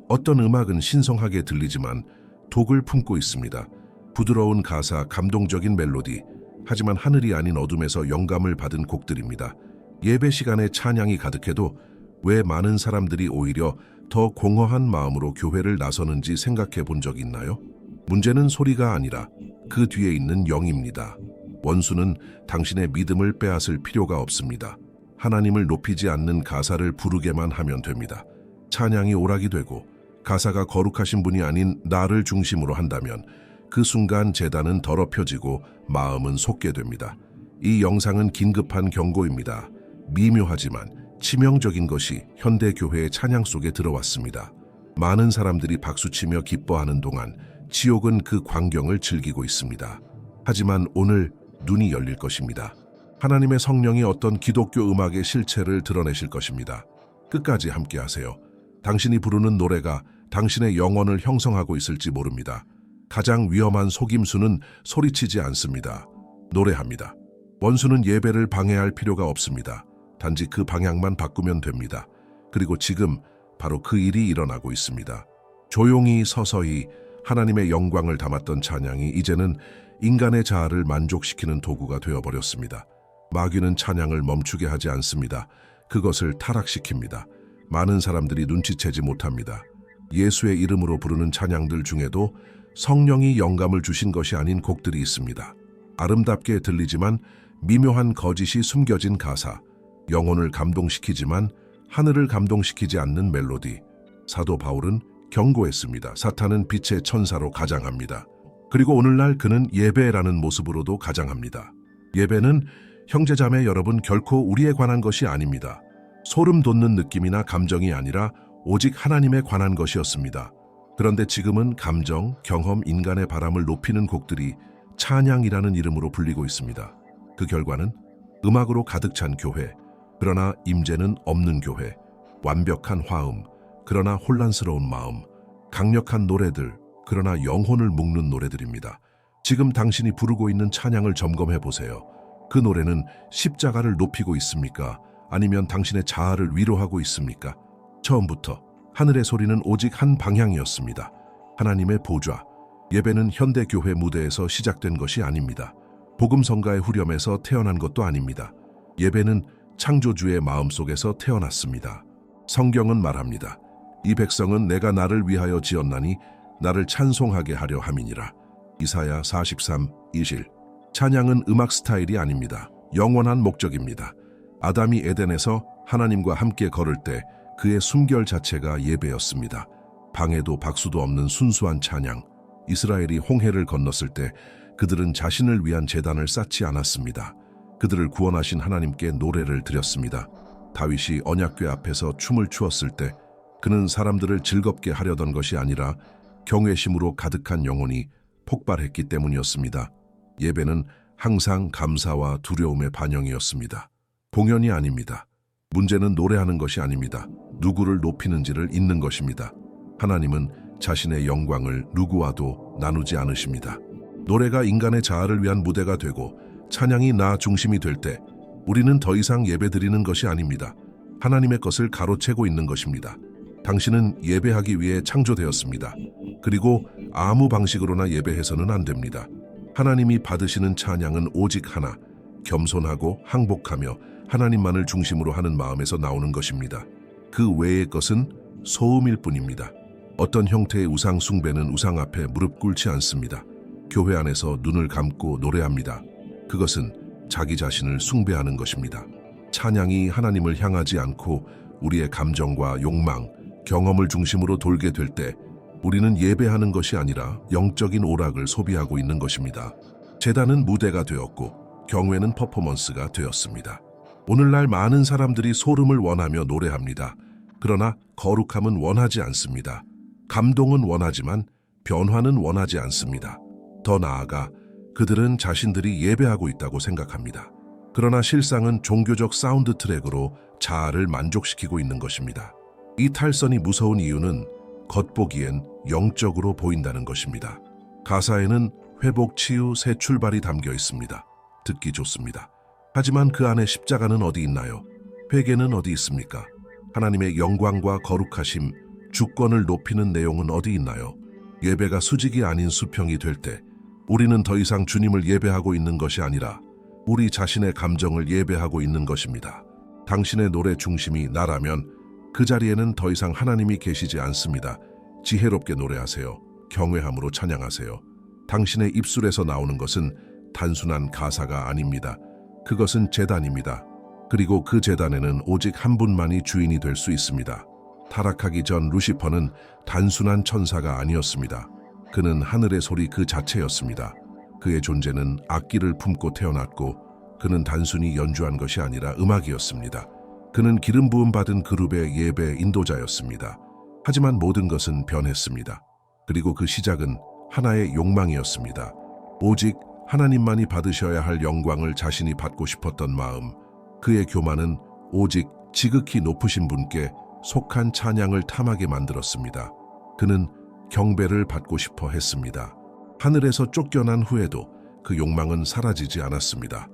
어떤 음악은 신성하게 들리지만 독을 품고 있습니다. 부드러운 가사, 감동적인 멜로디, 하지만 하늘이 아닌 어둠에서 영감을 받은 곡들입니다. 예배 시간에 찬양이 가득해도 왜 많은 사람들이 오히려 더 공허한 마음으로 교회를 나서는지 생각해 본 적 있나요? 문제는 소리가 아니라 그 뒤에 있는 영입니다. 원수는 당신의 믿음을 빼앗을 필요가 없습니다. 하나님을 높이지 않는 가사를 부르게만 하면 됩니다. 찬양이 오락이 되고 가사가 거룩하신 분이 아닌 나를 중심으로 한다면 그 순간 제단은 더럽혀지고 마음은 솟게 됩니다. 이 영상은 긴급한 경고입니다. 미묘하지만 치명적인 것이 현대 교회의 찬양 속에 들어왔습니다. 많은 사람들이 박수치며 기뻐하는 동안 지옥은 그 광경을 즐기고 있습니다. 하지만 오늘 눈이 열릴 것입니다. 하나님의 성령이 어떤 기독교 음악의 실체를 드러내실 것입니다. 끝까지 함께하세요. 당신이 부르는 노래가 당신의 영혼을 형성하고 있을지 모릅니다. 가장 위험한 속임수는 소리치지 않습니다. 노래합니다. 원수는 예배를 방해할 필요가 없습니다. 단지 그 방향만 바꾸면 됩니다. 그리고 지금 바로 그 일이 일어나고 있습니다. 조용히 서서히 하나님의 영광을 담았던 찬양이 이제는 인간의 자아를 만족시키는 도구가 되어버렸습니다. 마귀는 찬양을 멈추게 하지 않습니다. 그것을 타락시킵니다. 많은 사람들이 눈치채지 못합니다. 예수의 이름으로 부르는 찬양들 중에도 성령이 영감을 주신 것이 아닌 곡들이 있습니다. 아름답게 들리지만 미묘한 거짓이 숨겨진 가사, 영혼을 감동시키지만 하늘을 감동시키지 않는 멜로디. 사도 바울은 경고했습니다. 사탄은 빛의 천사로 가장합니다. 그리고 오늘날 그는 예배라는 모습으로도 가장합니다. 예배는 형제자매 여러분 결코 우리에 관한 것이 아닙니다. 소름 돋는 느낌이나 감정이 아니라 오직 하나님에 관한 것이었습니다. 그런데 지금은 감정, 경험, 인간의 바람을 높이는 곡들이 찬양이라는 이름으로 불리고 있습니다. 그 결과는 음악으로 가득 찬 교회, 그러나 임재는 없는 교회, 완벽한 화음, 그러나 혼란스러운 마음, 강력한 노래들, 그러나 영혼을 묶는 노래들입니다. 지금 당신이 부르고 있는 찬양을 점검해 보세요. 그 노래는 십자가를 높이고 있습니까? 아니면 당신의 자아를 위로하고 있습니까? 처음부터 하늘의 소리는 오직 한 방향이었습니다. 하나님의 보좌. 예배는 현대 교회 무대에서 시작된 것이 아닙니다. 복음성가의 후렴에서 태어난 것도 아닙니다. 예배는 창조주의 마음속에서 태어났습니다. 성경은 말합니다. 이 백성은 내가 나를 위하여 지었나니 나를 찬송하게 하려 함이니라. 이사야 43:20. 찬양은 음악 스타일이 아닙니다. 영원한 목적입니다. 아담이 에덴에서 하나님과 함께 걸을 때 그의 숨결 자체가 예배였습니다. 방해도 박수도 없는 순수한 찬양. 이스라엘이 홍해를 건넜을 때 그들은 자신을 위한 제단을 쌓지 않았습니다. 그들을 구원하신 하나님께 노래를 드렸습니다. 다윗이 언약궤 앞에서 춤을 추었을 때 그는 사람들을 즐겁게 하려던 것이 아니라 경외심으로 가득한 영혼이 폭발했기 때문이었습니다. 예배는 항상 감사와 두려움의 반영이었습니다. 공연이 아닙니다. 문제는 노래하는 것이 아닙니다. 누구를 높이는지를 잇는 것입니다. 하나님은 자신의 영광을 누구와도 나누지 않으십니다. 노래가 인간의 자아를 위한 무대가 되고 찬양이 나 중심이 될 때 우리는 더 이상 예배드리는 것이 아닙니다. 하나님의 것을 가로채고 있는 것입니다. 당신은 예배하기 위해 창조되었습니다. 그리고 아무 방식으로나 예배해서는 안 됩니다. 하나님이 받으시는 찬양은 오직 하나, 겸손하고 항복하며 하나님만을 중심으로 하는 마음에서 나오는 것입니다. 그 외의 것은 소음일 뿐입니다. 어떤 형태의 우상 숭배는 우상 앞에 무릎 꿇지 않습니다. 교회 안에서 눈을 감고 노래합니다. 그것은 자기 자신을 숭배하는 것입니다. 찬양이 하나님을 향하지 않고 우리의 감정과 욕망, 경험을 중심으로 돌게 될 때 우리는 예배하는 것이 아니라 영적인 오락을 소비하고 있는 것입니다. 제단은 무대가 되었고 경외는 퍼포먼스가 되었습니다. 오늘날 많은 사람들이 소름을 원하며 노래합니다. 그러나 거룩함은 원하지 않습니다. 감동은 원하지만 변화는 원하지 않습니다. 더 나아가 그들은 자신들이 예배하고 있다고 생각합니다. 그러나 실상은 종교적 사운드 트랙으로 자아를 만족시키고 있는 것입니다. 이 탈선이 무서운 이유는 겉보기엔 영적으로 보인다는 것입니다. 가사에는 회복, 치유, 새 출발이 담겨 있습니다. 듣기 좋습니다. 하지만 그 안에 십자가는 어디 있나요? 회개는 어디 있습니까? 하나님의 영광과 거룩하심, 주권을 높이는 내용은 어디 있나요? 예배가 수직이 아닌 수평이 될 때 우리는 더 이상 주님을 예배하고 있는 것이 아니라 우리 자신의 감정을 예배하고 있는 것입니다. 당신의 노래 중심이 나라면 그 자리에는 더 이상 하나님이 계시지 않습니다. 지혜롭게 노래하세요. 경외함으로 찬양하세요. 당신의 입술에서 나오는 것은 단순한 가사가 아닙니다. 그것은 제단입니다. 그리고 그 제단에는 오직 한 분만이 주인이 될 수 있습니다. 타락하기 전 루시퍼는 단순한 천사가 아니었습니다. 그는 하늘의 소리 그 자체였습니다. 그의 존재는 악기를 품고 태어났고 그는 단순히 연주한 것이 아니라 음악이었습니다. 그는 기름 부음 받은 그룹의 예배 인도자였습니다. 하지만 모든 것은 변했습니다. 그리고 그 시작은 하나의 욕망이었습니다. 오직 하나님만이 받으셔야 할 영광을 자신이 받고 싶었던 마음. 그의 교만은 오직 지극히 높으신 분께 속한 찬양을 탐하게 만들었습니다. 그는 경배를 받고 싶어 했습니다. 하늘에서 쫓겨난 후에도 그 욕망은 사라지지 않았습니다.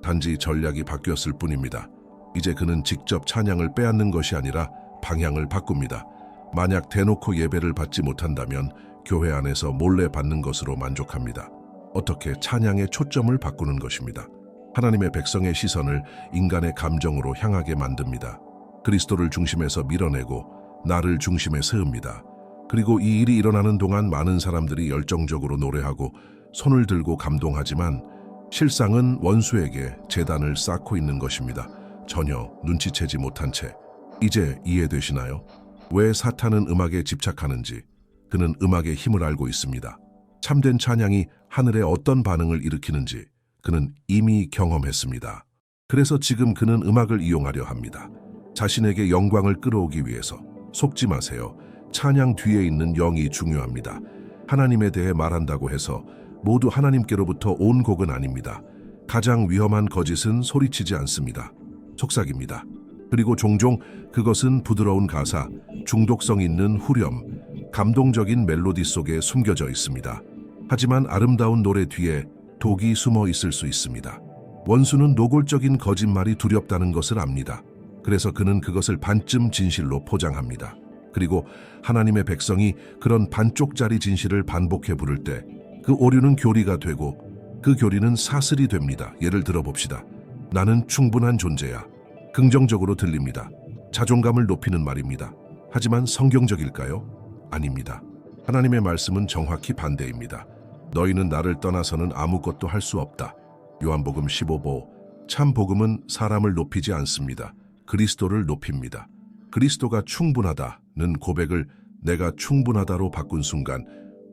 단지 전략이 바뀌었을 뿐입니다. 이제 그는 직접 찬양을 빼앗는 것이 아니라 방향을 바꿉니다. 만약 대놓고 예배를 받지 못한다면 교회 안에서 몰래 받는 것으로 만족합니다. 어떻게 찬양의 초점을 바꾸는 것입니다. 하나님의 백성의 시선을 인간의 감정으로 향하게 만듭니다. 그리스도를 중심에서 밀어내고 나를 중심에 세웁니다. 그리고 이 일이 일어나는 동안 많은 사람들이 열정적으로 노래하고 손을 들고 감동하지만 실상은 원수에게 제단을 쌓고 있는 것입니다. 전혀 눈치채지 못한 채. 이제 이해되시나요? 왜 사탄은 음악에 집착하는지. 그는 음악의 힘을 알고 있습니다. 참된 찬양이 하늘에 어떤 반응을 일으키는지 그는 이미 경험했습니다. 그래서 지금 그는 음악을 이용하려 합니다. 자신에게 영광을 끌어오기 위해서. 속지 마세요. 찬양 뒤에 있는 영이 중요합니다. 하나님에 대해 말한다고 해서 모두 하나님께로부터 온 곡은 아닙니다. 가장 위험한 거짓은 소리치지 않습니다. 속삭입니다. 그리고 종종 그것은 부드러운 가사, 중독성 있는 후렴, 감동적인 멜로디 속에 숨겨져 있습니다. 하지만 아름다운 노래 뒤에 독이 숨어 있을 수 있습니다. 원수는 노골적인 거짓말이 두렵다는 것을 압니다. 그래서 그는 그것을 반쯤 진실로 포장합니다. 그리고 하나님의 백성이 그런 반쪽짜리 진실을 반복해 부를 때 그 오류는 교리가 되고 그 교리는 사슬이 됩니다. 예를 들어봅시다. 나는 충분한 존재야. 긍정적으로 들립니다. 자존감을 높이는 말입니다. 하지만 성경적일까요? 아닙니다. 하나님의 말씀은 정확히 반대입니다. 너희는 나를 떠나서는 아무것도 할 수 없다. 요한복음 15보. 참 복음은 사람을 높이지 않습니다. 그리스도를 높입니다. 그리스도가 충분하다는 고백을 내가 충분하다로 바꾼 순간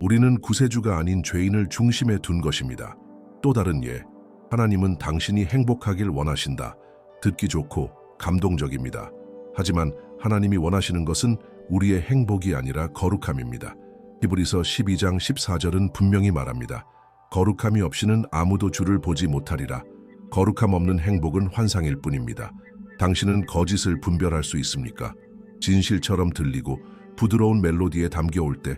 우리는 구세주가 아닌 죄인을 중심에 둔 것입니다. 또 다른 예, 하나님은 당신이 행복하길 원하신다. 듣기 좋고 감동적입니다. 하지만 하나님이 원하시는 것은 우리의 행복이 아니라 거룩함입니다. 히브리서 12장 14절은 분명히 말합니다. 거룩함이 없이는 아무도 주를 보지 못하리라. 거룩함 없는 행복은 환상일 뿐입니다. 당신은 거짓을 분별할 수 있습니까? 진실처럼 들리고 부드러운 멜로디에 담겨올 때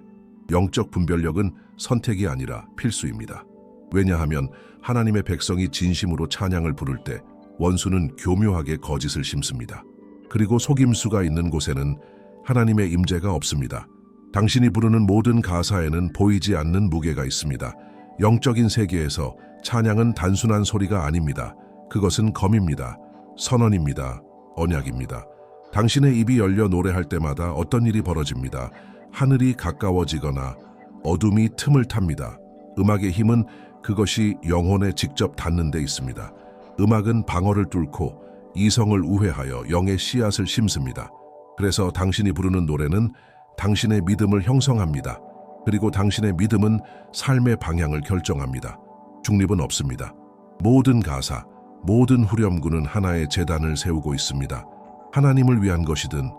영적 분별력은 선택이 아니라 필수입니다. 왜냐하면 하나님의 백성이 진심으로 찬양을 부를 때 원수는 교묘하게 거짓을 심습니다. 그리고 속임수가 있는 곳에는 하나님의 임재가 없습니다. 당신이 부르는 모든 가사에는 보이지 않는 무게가 있습니다. 영적인 세계에서 찬양은 단순한 소리가 아닙니다. 그것은 검입니다. 선언입니다. 언약입니다. 당신의 입이 열려 노래할 때마다 어떤 일이 벌어집니다. 하늘이 가까워지거나 어둠이 틈을 탑니다. 음악의 힘은 그것이 영혼에 직접 닿는 데 있습니다. 음악은 방어를 뚫고 이성을 우회하여 영의 씨앗을 심습니다. 그래서 당신이 부르는 노래는 당신의 믿음을 형성합니다. 그리고 당신의 믿음은 삶의 방향을 결정합니다. 중립은 없습니다. 모든 가사, 모든 후렴구는 하나의 제단을 세우고 있습니다. 하나님을 위한 것이든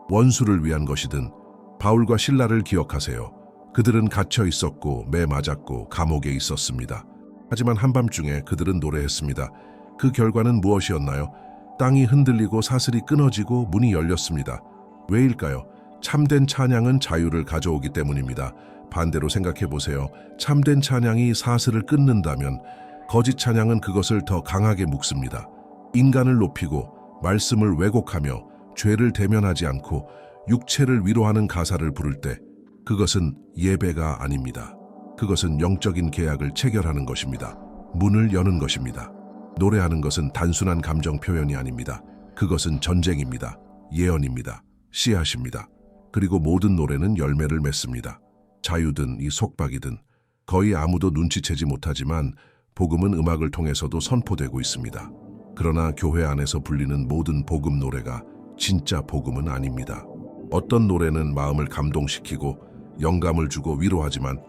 원수를 위한 것이든 바울과 실라를 기억하세요. 그들은 갇혀 있었고 매 맞았고 감옥에 있었습니다. 하지만 한밤중에 그들은 노래했습니다. 그 결과는 무엇이었나요? 땅이 흔들리고 사슬이 끊어지고 문이 열렸습니다. 왜일까요? 참된 찬양은 자유를 가져오기 때문입니다. 반대로 생각해 보세요. 참된 찬양이 사슬을 끊는다면 거짓 찬양은 그것을 더 강하게 묶습니다. 인간을 높이고 말씀을 왜곡하며 죄를 대면하지 않고 육체를 위로하는 가사를 부를 때 그것은 예배가 아닙니다. 그것은 영적인 계약을 체결하는 것입니다. 문을 여는 것입니다. 노래하는 것은 단순한 감정 표현이 아닙니다. 그것은 전쟁입니다. 예언입니다. 씨앗입니다. 그리고 모든 노래는 열매를 맺습니다. 자유든 이 속박이든 거의 아무도 눈치채지 못하지만 복음은 음악을 통해서도 선포되고 있습니다. 그러나 교회 안에서 불리는 모든 복음 노래가 진짜 복음은 아닙니다. 어떤 노래는 마음을 감동시키고 영감을 주고 위로하지만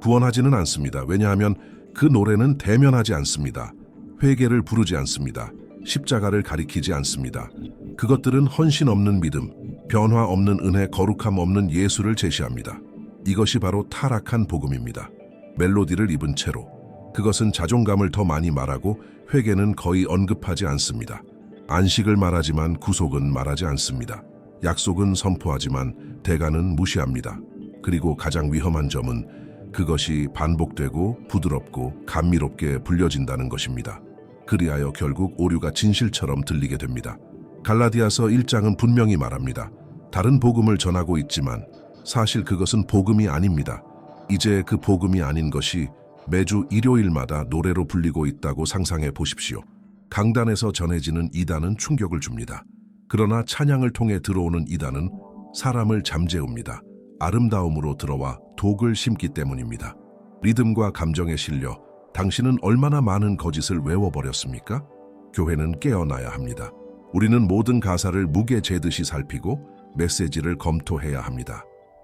구원하지는 않습니다. 왜냐하면 그 노래는 대면하지 않습니다. 회개를 부르지 않습니다. 십자가를 가리키지 않습니다. 그것들은 헌신 없는 믿음, 변화 없는 은혜, 거룩함 없는 예수를 제시합니다. 이것이 바로 타락한 복음입니다. 멜로디를 입은 채로 그것은 자존감을 더 많이 말하고 회개는 거의 언급하지 않습니다. 안식을 말하지만 구속은 말하지 않습니다. 약속은 선포하지만 대가는 무시합니다. 그리고 가장 위험한 점은 그것이 반복되고 부드럽고 감미롭게 불려진다는 것입니다. 그리하여 결국 오류가 진실처럼 들리게 됩니다. 갈라디아서 1장은 분명히 말합니다. 다른 복음을 전하고 있지만 사실 그것은 복음이 아닙니다. 이제 그 복음이 아닌 것이 매주 일요일마다 노래로 불리고 있다고 상상해 보십시오. 강단에서 전해지는 이단은 충격을 줍니다. 그러나 찬양을 통해 들어오는 이단은 사람을 잠재웁니다. 아름다움으로 들어와 독을 심기 때문입니다. 리듬과 감정에 실려 당신은 얼마나 많은 거짓을 외워버렸습니까? 교회는 깨어나야 합니다. 우리는 모든 가사를 무게 재듯이 살피고 메시지를 검토해야 합니다.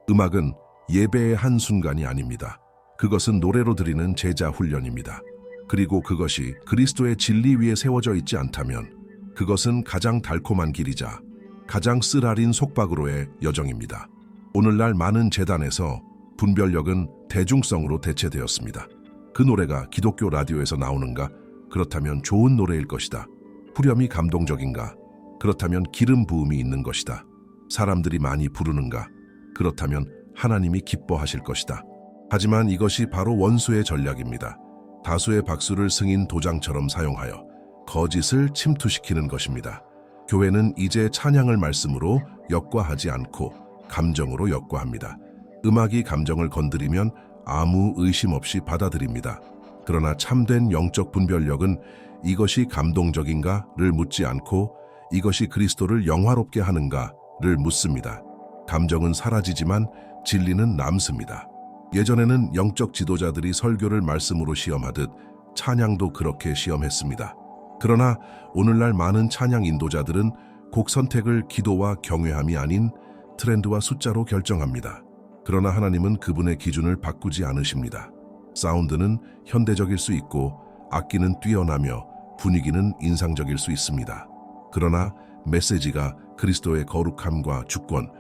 음악은 예배의 한순간이 아닙니다. 그것은 노래로 드리는 제자 훈련입니다. 그리고 그것이 그리스도의 진리 위에 세워져 있지 않다면 그것은 가장 달콤한 길이자 가장 쓰라린 속박으로의 여정입니다. 오늘날 많은 재단에서 분별력은 대중성으로 대체되었습니다. 그 노래가 기독교 라디오에서 나오는가? 그렇다면 좋은 노래일 것이다. 후렴이 감동적인가? 그렇다면 기름 부음이 있는 것이다. 사람들이 많이 부르는가? 그렇다면 하나님이 기뻐하실 것이다. 하지만 이것이 바로 원수의 전략입니다. 다수의 박수를 승인 도장처럼 사용하여 거짓을 침투시키는 것입니다. 교회는 이제 찬양을 말씀으로 역과하지 않고 감정으로 역과합니다. 음악이 감정을 건드리면 아무 의심 없이 받아들입니다. 그러나 참된 영적 분별력은 이것이 감동적인가를 묻지 않고 이것이 그리스도를 영화롭게 하는가를 묻습니다. 감정은 사라지지만 진리는 남습니다. 예전에는 영적 지도자들이 설교를 말씀으로 시험하듯 찬양도 그렇게 시험했습니다. 그러나 오늘날 많은 찬양 인도자들은 곡 선택을 기도와 경외함이 아닌 트렌드와 숫자로 결정합니다. 그러나 하나님은 그분의 기준을 바꾸지 않으십니다. 사운드는 현대적일 수 있고 악기는 뛰어나며 분위기는 인상적일 수 있습니다. 그러나 메시지가 그리스도의 거룩함과 주권,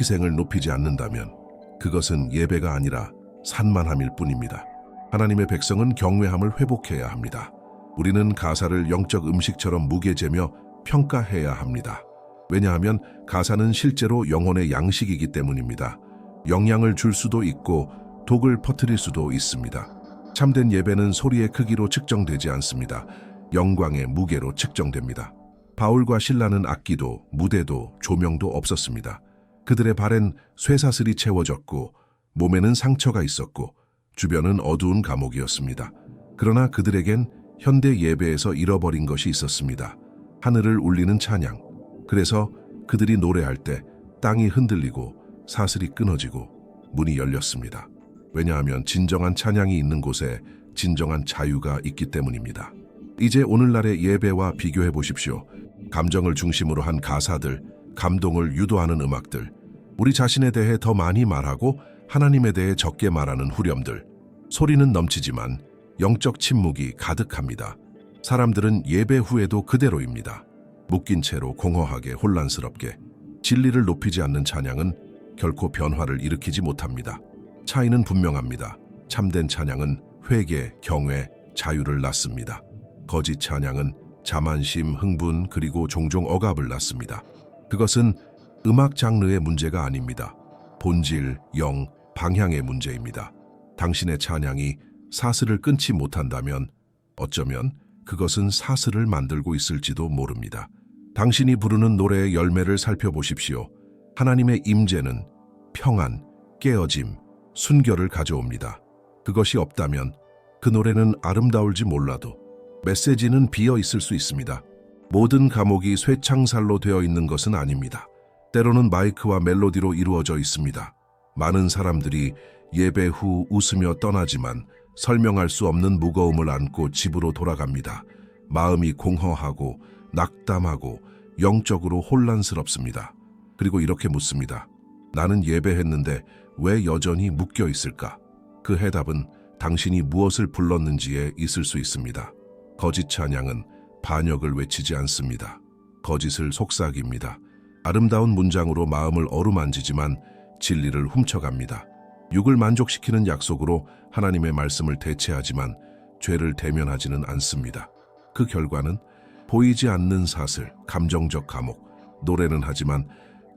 희생을 높이지 않는다면 그것은 예배가 아니라 산만함일 뿐입니다. 하나님의 백성은 경외함을 회복해야 합니다. 우리는 가사를 영적 음식처럼 무게재며 평가해야 합니다. 왜냐하면 가사는 실제로 영혼의 양식이기 때문입니다. 영향을 줄 수도 있고 독을 퍼뜨릴 수도 있습니다. 참된 예배는 소리의 크기로 측정되지 않습니다. 영광의 무게로 측정됩니다. 바울과 실라는 악기도 무대도 조명도 없었습니다. 그들의 발엔 쇠사슬이 채워졌고 몸에는 상처가 있었고 주변은 어두운 감옥이었습니다. 그러나 그들에겐 현대 예배에서 잃어버린 것이 있었습니다. 하늘을 울리는 찬양. 그래서 그들이 노래할 때 땅이 흔들리고 사슬이 끊어지고 문이 열렸습니다. 왜냐하면 진정한 찬양이 있는 곳에 진정한 자유가 있기 때문입니다. 이제 오늘날의 예배와 비교해 보십시오. 감정을 중심으로 한 가사들, 감동을 유도하는 음악들, 우리 자신에 대해 더 많이 말하고 하나님에 대해 적게 말하는 후렴들. 소리는 넘치지만 영적 침묵이 가득합니다. 사람들은 예배 후에도 그대로입니다. 묶인 채로 공허하게 혼란스럽게. 진리를 높이지 않는 찬양은 결코 변화를 일으키지 못합니다. 차이는 분명합니다. 참된 찬양은 회개, 경외, 자유를 낳습니다. 거짓 찬양은 자만심, 흥분, 그리고 종종 억압을 낳습니다. 그것은 음악 장르의 문제가 아닙니다. 본질, 영, 방향의 문제입니다. 당신의 찬양이 사슬을 끊지 못한다면 어쩌면 그것은 사슬을 만들고 있을지도 모릅니다. 당신이 부르는 노래의 열매를 살펴보십시오. 하나님의 임재는 평안, 깨어짐, 순결을 가져옵니다. 그것이 없다면 그 노래는 아름다울지 몰라도 메시지는 비어 있을 수 있습니다. 모든 감옥이 쇠창살로 되어 있는 것은 아닙니다. 때로는 마이크와 멜로디로 이루어져 있습니다. 많은 사람들이 예배 후 웃으며 떠나지만 설명할 수 없는 무거움을 안고 집으로 돌아갑니다. 마음이 공허하고 낙담하고 영적으로 혼란스럽습니다. 그리고 이렇게 묻습니다. 나는 예배했는데 왜 여전히 묶여 있을까? 그 해답은 당신이 무엇을 불렀는지에 있을 수 있습니다. 거짓 찬양은 반역을 외치지 않습니다. 거짓을 속삭입니다. 아름다운 문장으로 마음을 어루만지지만 진리를 훔쳐갑니다. 육을 만족시키는 약속으로 하나님의 말씀을 대체하지만 죄를 대면하지는 않습니다. 그 결과는 보이지 않는 사슬, 감정적 감옥, 노래는 하지만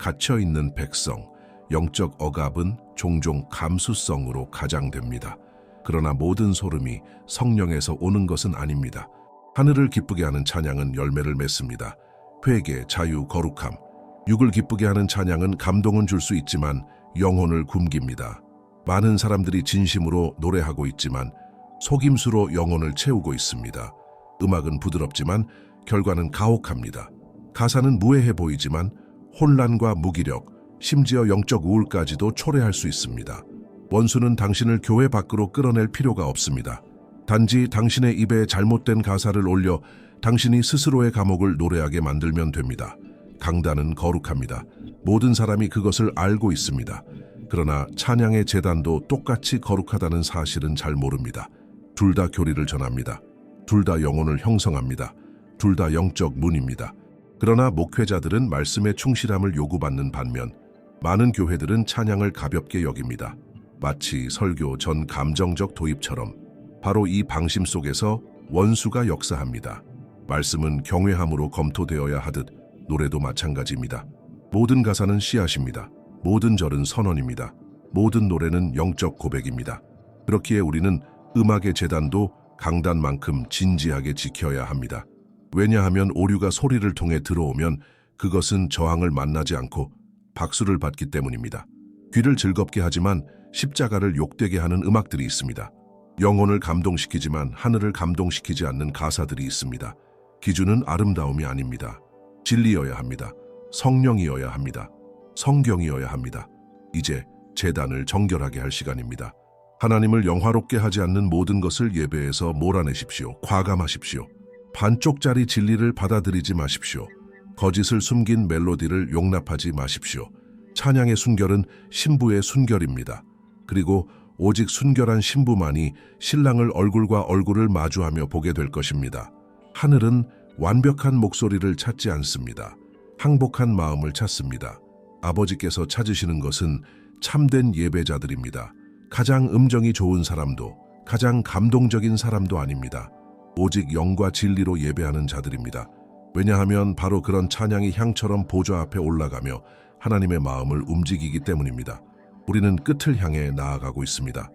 갇혀있는 백성, 영적 억압은 종종 감수성으로 가장됩니다. 그러나 모든 소름이 성령에서 오는 것은 아닙니다. 하늘을 기쁘게 하는 찬양은 열매를 맺습니다. 회개, 자유, 거룩함. 육을 기쁘게 하는 찬양은 감동은 줄 수 있지만 영혼을 굶깁니다. 많은 사람들이 진심으로 노래하고 있지만 속임수로 영혼을 채우고 있습니다. 음악은 부드럽지만 결과는 가혹합니다. 가사는 무해해 보이지만 혼란과 무기력, 심지어 영적 우울까지도 초래할 수 있습니다. 원수는 당신을 교회 밖으로 끌어낼 필요가 없습니다. 단지 당신의 입에 잘못된 가사를 올려 당신이 스스로의 감옥을 노래하게 만들면 됩니다. 강단은 거룩합니다. 모든 사람이 그것을 알고 있습니다. 그러나 찬양의 제단도 똑같이 거룩하다는 사실은 잘 모릅니다. 둘 다 교리를 전합니다. 둘 다 영혼을 형성합니다. 둘 다 영적 문입니다. 그러나 목회자들은 말씀의 충실함을 요구받는 반면 많은 교회들은 찬양을 가볍게 여깁니다. 마치 설교 전 감정적 도입처럼 바로 이 방심 속에서 원수가 역사합니다. 말씀은 경외함으로 검토되어야 하듯 노래도 마찬가지입니다. 모든 가사는 씨앗입니다. 모든 절은 선언입니다. 모든 노래는 영적 고백입니다. 그렇기에 우리는 음악의 제단도 강단만큼 진지하게 지켜야 합니다. 왜냐하면 오류가 소리를 통해 들어오면 그것은 저항을 만나지 않고 박수를 받기 때문입니다. 귀를 즐겁게 하지만 십자가를 욕되게 하는 음악들이 있습니다. 영혼을 감동시키지만 하늘을 감동시키지 않는 가사들이 있습니다. 기준은 아름다움이 아닙니다. 진리여야 합니다. 성령이어야 합니다. 성경이어야 합니다. 이제 제단을 정결하게 할 시간입니다. 하나님을 영화롭게 하지 않는 모든 것을 예배에서 몰아내십시오. 과감하십시오. 반쪽짜리 진리를 받아들이지 마십시오. 거짓을 숨긴 멜로디를 용납하지 마십시오. 찬양의 순결은 신부의 순결입니다. 그리고 오직 순결한 신부만이 신랑을 얼굴과 얼굴을 마주하며 보게 될 것입니다. 하늘은 완벽한 목소리를 찾지 않습니다. 항복한 마음을 찾습니다. 아버지께서 찾으시는 것은 참된 예배자들입니다. 가장 음정이 좋은 사람도, 가장 감동적인 사람도 아닙니다. 오직 영과 진리로 예배하는 자들입니다. 왜냐하면 바로 그런 찬양이 향처럼 보좌 앞에 올라가며 하나님의 마음을 움직이기 때문입니다. 우리는 끝을 향해 나아가고 있습니다.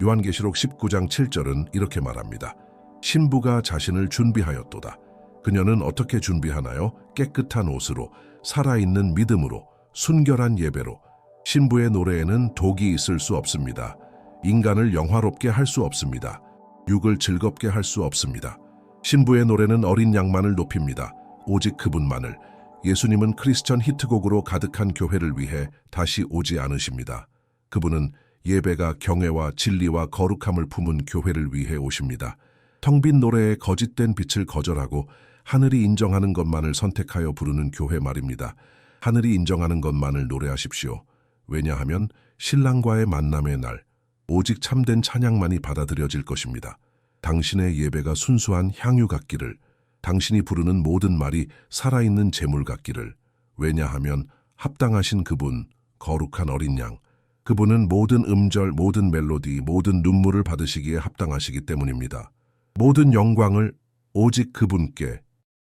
요한계시록 19장 7절은 이렇게 말합니다. 신부가 자신을 준비하였도다. 그녀는 어떻게 준비하나요? 깨끗한 옷으로, 살아있는 믿음으로, 순결한 예배로. 신부의 노래에는 독이 있을 수 없습니다. 인간을 영화롭게 할 수 없습니다. 육을 즐겁게 할 수 없습니다. 신부의 노래는 어린 양만을 높입니다. 오직 그분만을. 예수님은 크리스천 히트곡으로 가득한 교회를 위해 다시 오지 않으십니다. 그분은 예배가 경외와 진리와 거룩함을 품은 교회를 위해 오십니다. 텅 빈 노래에 거짓된 빛을 거절하고 하늘이 인정하는 것만을 선택하여 부르는 교회 말입니다. 하늘이 인정하는 것만을 노래하십시오. 왜냐하면 신랑과의 만남의 날, 오직 참된 찬양만이 받아들여질 것입니다. 당신의 예배가 순수한 향유 같기를, 당신이 부르는 모든 말이 살아있는 제물 같기를. 왜냐하면 합당하신 그분, 거룩한 어린 양, 그분은 모든 음절, 모든 멜로디, 모든 눈물을 받으시기에 합당하시기 때문입니다. 모든 영광을 오직 그분께,